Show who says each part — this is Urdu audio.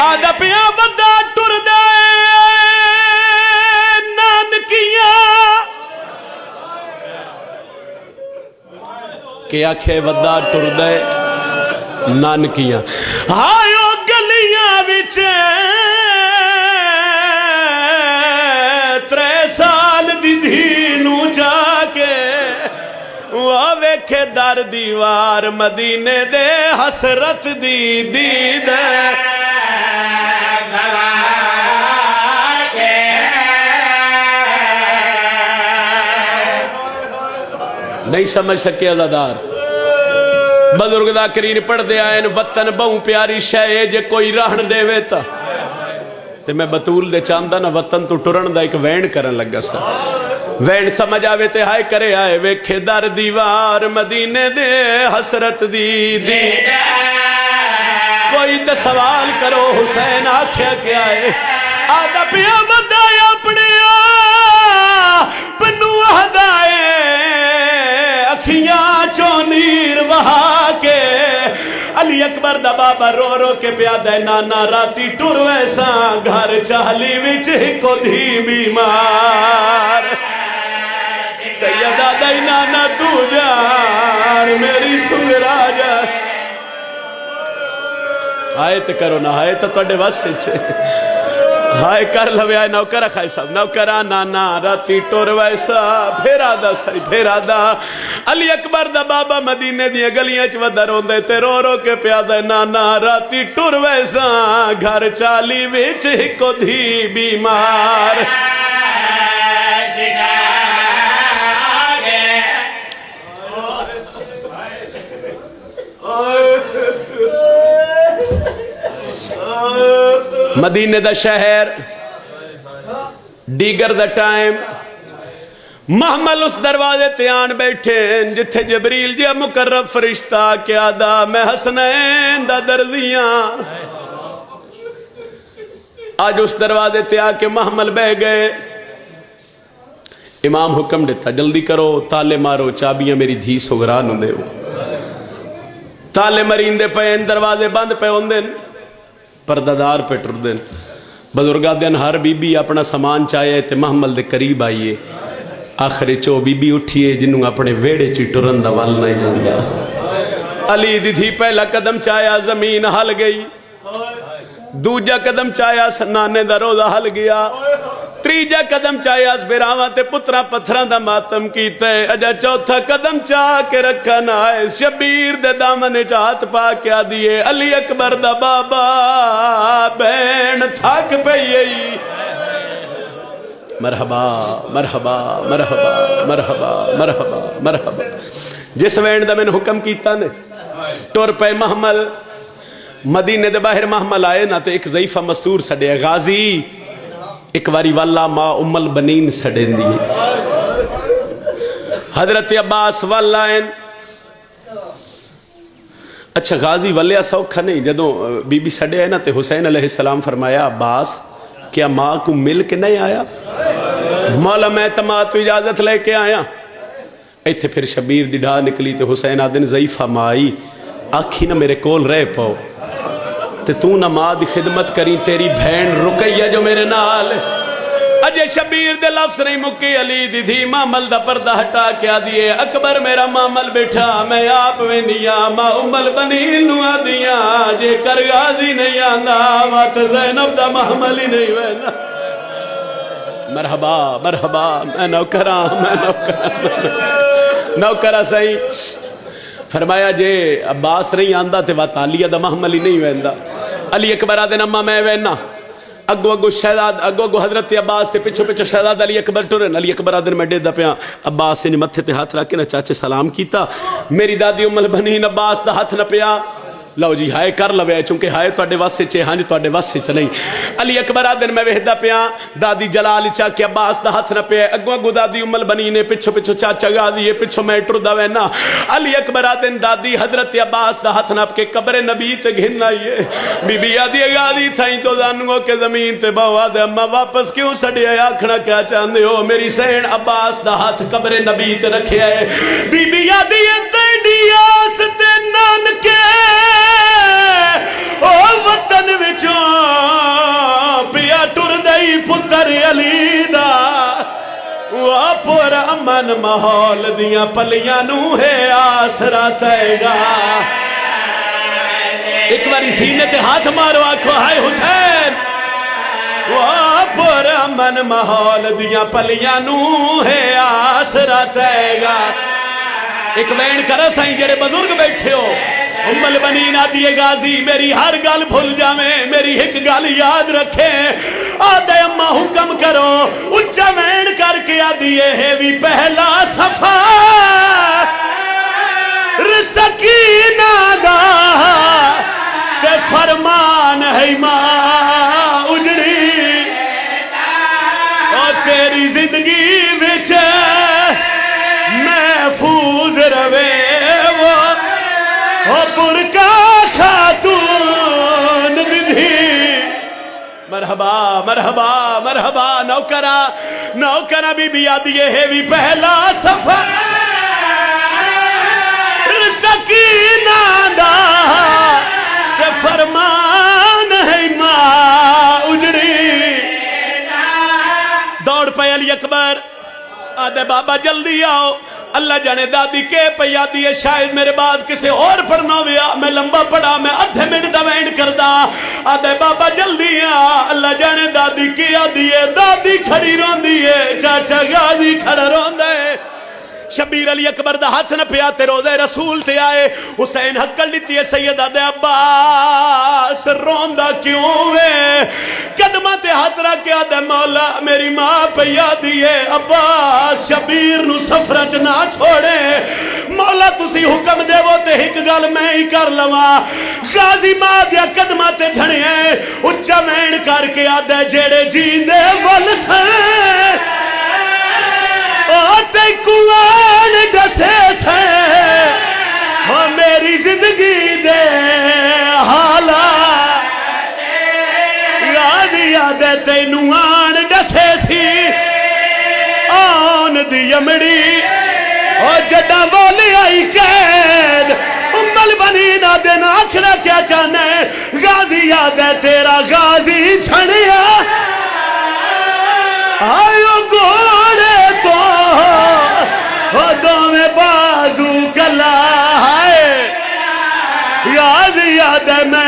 Speaker 1: آدھا پیا بندہ ٹر دے نانکیاں کہ آکھے ودا ٹر دے نانکیاں ہائیو گلیاں وچ 3 سال دی دھی نو جا کے وہ ویکھے در دیوار مدینے دے حسرت دی دید نہیں سمجھ سکے عزادار بزرگ دا کرین پڑھ دے آئے وطن بہوں پیاری شے جے کوئی رہن دے ویتا تے میں بطول دے چاندہ نا وطن تو ٹرن دا ایک وین کرن لگا سا وین سمجھ آوے تے ہائے کرے آئے ویکھے در دیوار مدینے دے حسرت دی دی کوئی تے سوال کرو حسین آکھیا کیا ہے آدھا پیا بدائے اپنے پنو ہدائے اکھیاں چونیر وہا کے علی اکبر دا بابا رو رو کے پیادہ نانا راتی ٹور ویسا گھر چاہلی وچ ہکو دھی بیمار سیدہ دائی نانا تو جان میری سنگرا جان آئے تے کرو نہ آئے تے توڑے واسے چھے ہائے کر لوے آئے نوکرہ خواہ صاحب نوکرہ نانا راتی ٹور ویسا پھر آدھا علی اکبر دا بابا مدینے دیا گلیاں چودہ روندے تے رو رو کے پیادہ نانا راتی ٹور ویسا گھر چالی ویچ ہکو دھی بیمار مدینے دا شہر ڈیگر دا ٹائم محمل اس دروازے تیان بیٹھے جتھے جبریل جا مقرب فرشتہ کیا دا میں حسنین دا درزیاں آج اس دروازے تیا کے محمل بہ گئے امام حکم دیتا جلدی کرو تالے مارو چابیاں میری دھی سگران دے تالے مرین دے پہن دروازے بند پہ ہوندن پردادار پہ ٹر دن بزرگا دن ہر بی بی اپنا سامان چاہے تے محمل دے قریب آئیے آخری چو بی بی اٹھیے جنہوں اپنے ویڑے چی ٹرن دا وال نہیں جانگا علی دی تھی پہلا قدم چاہیا زمین ہل گئی دوجا قدم چاہیا سنانے دا روزہ ہل گیا تریجا قدم چاہیا بیراواں تے پترہ پتھران دا ماتم کیتے اجا چوتھا قدم چاہ کے رکھا نہ آئے شبیر دے دامنے چاہت پا کیا دیئے علی اکبر دا بابا بین تھاک پہ یہی مرحبا مرحبا مرحبا مرحبا مرحبا مرحبا جس وین دا میں نے حکم کیتا نے ٹور پہ محمل مدینے دے باہر محمل آئے نا تے ایک ضعیفہ مستور سڑے غازی ایک واری واللہ ما ام البنین سڑین دیئے حضرت عباس واللائن اچھا غازی واللہ سوکھا نہیں جدوں بی بی سڑے ہے نا تے حسین علیہ السلام فرمایا عباس کیا ماں کو مل کے نہیں آیا مولا میں اعتماد تو اجازت لے کے آیا ایتھے پھر شبیر دی ڈھا نکلی تے حسین آدن ضعیفہ ماں آئی آکھی نا میرے کول رہ پاؤ تے تو نماز خدمت کری تیری بھین رکیہ جو میرے نال اجے شبیر دے لفظ نہیں مکی علی دی دھی محمل دا پردہ ہٹا کیا دیئے اکبر میرا محمل بیٹھا میں آپ وینیا ماں ام البنین نوا دیا جے کر غازی نہیں آندا وات زینب دا محمل ہی نہیں وینا مرحبا مرحبا میں نوکرہ نوکرہ صحیح فرمایا جے عباس نہیں آندہ تے وات علیہ دا محمل ہی نہیں ویندا علی اکبر آدھے نمہ میں وینا اگو اگو شہداد اگو اگو حضرت عباس سے پچھو پچھو شہداد علی اکبر ٹورن علی اکبر آدھے میں ڈیدہ پیا عباس سے متھے تے ہاتھ رکھے نا چاچے سلام کیتا میری دادی ام البنین عباس دا ہاتھ نہ پیا لو جی ہائے کر لوے چونکہ ہائے توڑے واسے چے ہاں جی توڑے واسے چے نہیں علی اکبر آدھن میں وحدہ پیا دادی جلال چا کہ عباس دا ہاتھ نہ پیا اگو اگو دادی ام البنین پچھو پچھو چاچا غازی پچھو میٹر دا وینا علی اکبر آدھن دادی حضرت عباس دا ہاتھ نہ کے قبر نبی تے گھن آئیے بی بی آدھی غازی تھائیں تو زانگو کے زمین تے بہوا دے اما واپس کیوں سڑی آیا کھنا کیا چاندے ہو میری سین عباس دا ہاتھ قبر نبی تے رکھے آئے بی بی آدھی ڈیاس تے نان کے او وطن وچوں علی دا پور امن ماحول دیاں پلیاں نو ہے آسرا تے گا ایک باری سینے تے ہاتھ مارو آکھو ہائے حسین پور امن ماحول دیاں پلیاں نو ہے آسرا تے گا ایک وین کرا سائیں جڑے بزرگ بیٹھے ہو ام البنین آدھیے غازی میری ہر گل بھول جاویں میری ایک گل یاد رکھیں آدھے اماں حکم کرو اچھا وین کر کے آدھیے ہے بھی پہلا صفحہ سکینہ دا تے فرمان ہے ماں اجڑی اور تیری زندگی وچ محفوظ روے وہ برکا خاتون دی مرحبا مرحبا مرحبا نوکرہ بی بی آدھیے ہے بھی پہلا صفحہ سکینہ دا کہ فرمان ہے ماں اجڑی دوڑ پہ علی اکبر آدھے بابا جلدی آؤ اللہ جانے دادی کے پہ آدھی ہے شاید میرے بعد کسے اور پڑھنا ہویا میں لمبا پڑھا میں ادھے منٹ دا وینڈ کردہ آدھے بابا جلدی آ اللہ جانے دادی کی آدھی ہے دادی کھڑی رون دی ہے چاچا غازی کھڑا رون دے شبیر علی اکبر دا ہاتھ نہ پیاتے روزے رسول تے آئے حسین حقل لیتی ہے سیدہ دے عباس روندہ کیوں ہے قدمہ تے ہاتھ رکھ کے آدھے مولا میری ماں پہ یادی ہے عباس شبیر نو سفرج نہ چھوڑے مولا تسی حکم دے وہ تے ہک گل میں ہی کر لوا غازی ماں دیا قدمہ تے جھڑے ہیں اچھا مین کر کے آدھے جیڑے جیندے والسے آتے کوان ڈسے سے میری زندگی دے حالا یاد تینوان ڈسے سی آن دی امڑی اور جڈا بولی آئی قید ام البنین دن آخرہ کیا چاہنے غازی یاد ہے تیرا غازی چھڑیا آئیو گوڑے تو دو میں بازو کلا ہے یاد ہے میں